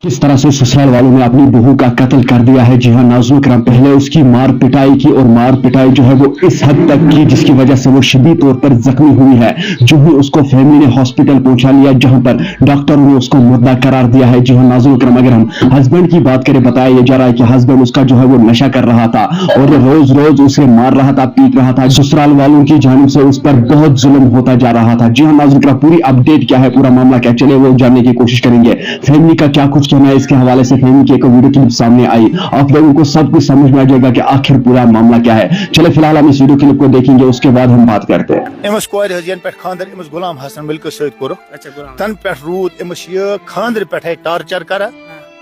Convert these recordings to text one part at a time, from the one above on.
किस तरह से ससुराल वालों ने अपनी बहू का कत्ल कर दिया है। जी हाँ नाज़रीन करम, पहले उसकी मार पिटाई की और मार पिटाई जो है वो इस हद तक की जिसकी वजह से वो शदीद तौर पर जख्मी हुई है। जो ही उसको फैमिली ने हॉस्पिटल पहुंचा लिया जहां पर डॉक्टरों ने उसको मुर्दा करार दिया है। जी हाँ नाज़रीन करम, अगर हम हस्बैंड की बात करें, बताया जा रहा है कि हस्बैंड उसका जो है वो नशा कर रहा था और रोज रोज उसे मार रहा था, पीट रहा था। ससुराल वालों की जानिब से उस पर बहुत जुल्म होता जा रहा था। जी हाँ नाज़रीन करम, पूरी अपडेट क्या है, पूरा मामला क्या, चले वो जानने की कोशिश करेंगे। फैमिली का क्या कुछ कहना है इसके हवाले से, फैमिली की एक वीडियो क्लिप सामने आई, आप लोगों को सब कुछ समझ में आ जाएगा कि आखिर पूरा मामला क्या है। चले फिलहाल हम इस वीडियो क्लिप को देखेंगे, उसके बाद हम बात करते हैं। इमस कोर हजन पे खानदर इमस गुलाम हसन मिलक सत कोर तन पे रूद इमस ये खानदर पे टार्चर कर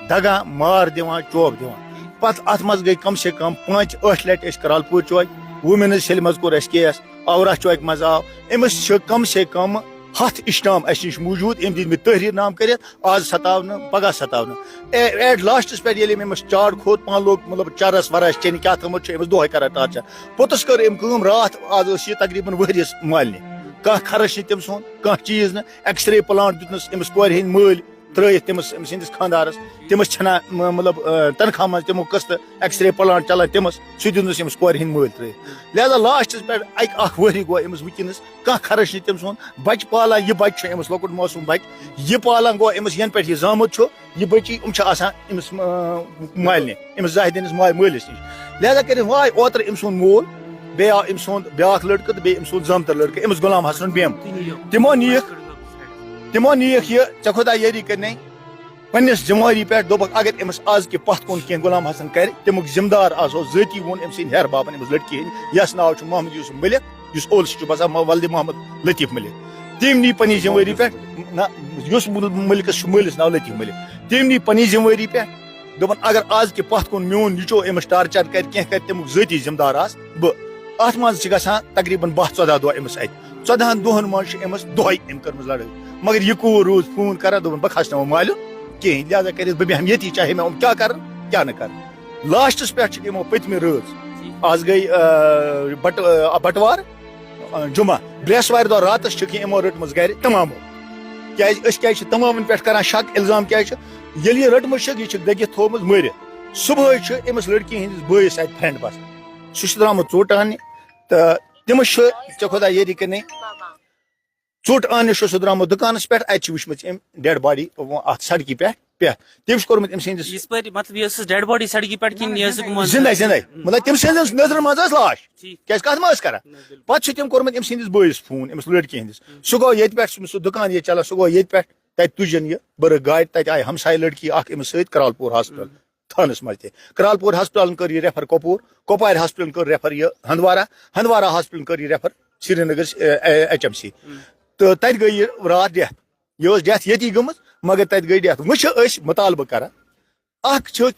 दगा मार दिवान चौक दिवान पत अत मज गई कम से कम 5-8 लट करालपुर चौक वुमेन सेल मज कोर केस औरा चौक मज आव इमस कम से कम 7 इस्टाम अस नश मौजूद अम दिन तहरीर नाम कर आज सतावन पगह सतावन एट लास्टस पे अमस चाड़ खोत पान लोग मतलब चरस वरस चेन क्या थमुत दोह कर टार्चर पोतस कर अम रात आज यह तकरीबन वहरिस मालने कह खर्च तम सोन कह चीज न एक्सरे प्लांट दितनस अमस कोर हंद मल त्रित तमस सिंदिस खानदारस तमस छना मतलब तनख्वाह मज तमो कस्त एक्सरे प्लांट चलान तमस सह दितनस अमस कोर हंद मल त्रित लिहाजा लास्टस पे वहरी गो अमस वनस कह खर्च तम सोन बच पाला यह बच अमस लकुट मासूम बच यह पालान गो अमस यन पे यह जामुत यह बची अमस मालने अमस जाहि दिनस मलिस नश लिहाजा कर वाय ओतर अम सोन मोल बे आव अम सोन ब्याख लड़कह बे अम सोन जमतर लड़कह अमस गुलाम हसन बेम तिमो नीख यह चे खुदा यारी करने पन्निस जिम्मेवारी पे दोपक अगर अमस आज के पथ कुन कह गुलाम हसन कर तमुक जिम्मेदार आसो जती वोन अम सिंद हेर बाबन अमस लड़की हंद यस नाव मोहम्मद यूसुफ मलिक इस ओल्स बसान वल्द मोहम्मद लतीफ मलिक तम नी पनी जिम्मेवारी पे मलिकस मलिस नाव लतीफ मलिक तम नी पनी जिम्मेवारी पे दोपन अगर आज के पथ कुन मोन निचो अमस टार्चर कर तमुक जती जिम्मेदार आस अत मज तकरीबन 12-14 दह अमस अत 14 दोहन मज अमस दोहै अम कर्म लड़ाई मगर यह कूर रोज फोन कर बह खस नो मालूम कहें लिहाजा कर बह बेहम ये चाहे मैं क्या कर क्या न कर लास्टस पे पतम रज आज गई बटवार जुमा बृहस्वार दह रातस यमो रटम गर तमामो क्या तमाम पे कर शक इल्जाम क्या ये रटम यह दगित थोम मर सुबह अमस लड़की हंदिस बस अत फ्रेंड बस सह द्रामुत चोट आने तो तमस चे खुदा यारी करने चोट आने सह द्रामुत दुकानस पे अत वुचम डेड बॉडी अत सड़क पे तम्स कोर्मुत अम सिंदिस मतलब डेड बॉडी सड़क पे जिंदे जिंदे मतलब तम सिंदिस नजर मज लाश क्या कत मज कर पे तम कोर्मुत अम सिंदिस बस फोन अमस लड़की हंदिस सह गो ये पे सह दुकान ये चला सह गो ये पे तत तुजन यह बर्क गाड़ तत आय हमसाय लड़की अमस सत करालपुर हॉस्पिटल थानस मज करालपुर हॉस्पिटल कर रेफर कोपार हॉस्पिटल कर रेफर यह हंदवारा हॉस्पिटल कर रेफर श्रीनगर HMC तो तत गई रात डेथ यह डेथ ये गम मगर तत गई डेथ वो मुतालबह कर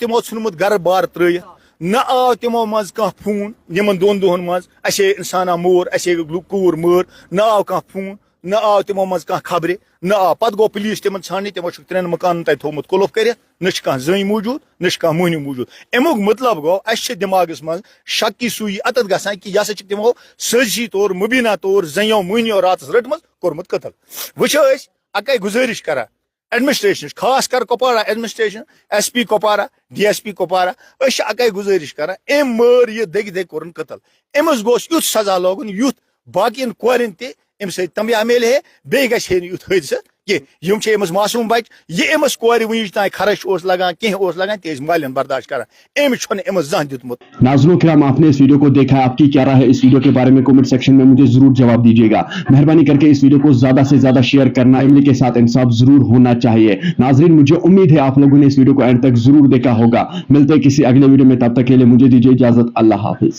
तमो नुमुत गर बार त्रित न आव तमो मज कह फोन यमन 2 दोहन मज असे इंसाना मोर असे कूर मर न आव कह फोन न आव तमो मज कह खबरे न आव पत गो पुलिस तमन छानी तमो 3 मकान तत थोमुत कुलफ कर न कह जई मौजूद न कह मोहनी मौजूद अमुक मतलब गो अस दिमागस मज शक्की सुई अतत गसान कि यह तमो साजिशी तौर मुबीना तौर जयो मोहनियो रात रटम कोर्मुत कत्ल वो अकै गुजारिश कर एडमिनिस्ट्रेशन खास कर Kupwara administration SP Kupwara DSP Kupwara अकै गुजारिश कर अम मर यह दग दग कोर कत्ल अमस गोस युथ सजा लोगन युथ बाकियन कोरन तम सम मेल है बे गहे युथ हादसा कि अमस मासूम बच यह अमस कोर वज तान खर्च लगान कह लगान तेज मालियन बर्दाश्त कर अमस जहां दितमुत। नाज़रीन किराम, आपने इस वीडियो को देखा, आपकी क्या राय है इस वीडियो के बारे में कमेंट सेक्शन में मुझे जरूर जवाब दीजिएगा। मेहरबानी करके इस वीडियो को ज्यादा से ज्यादा शेयर करना, फैमिली के साथ इंसाफ जरूर होना चाहिए। नाज़रीन मुझे उम्मीद है आप लोगों ने इस वीडियो को एंड तक जरूर देखा होगा। मिलते हैं किसी अगले वीडियो में, तब तक के लिए मुझे दीजिए इजाजत। अल्लाह हाफिज।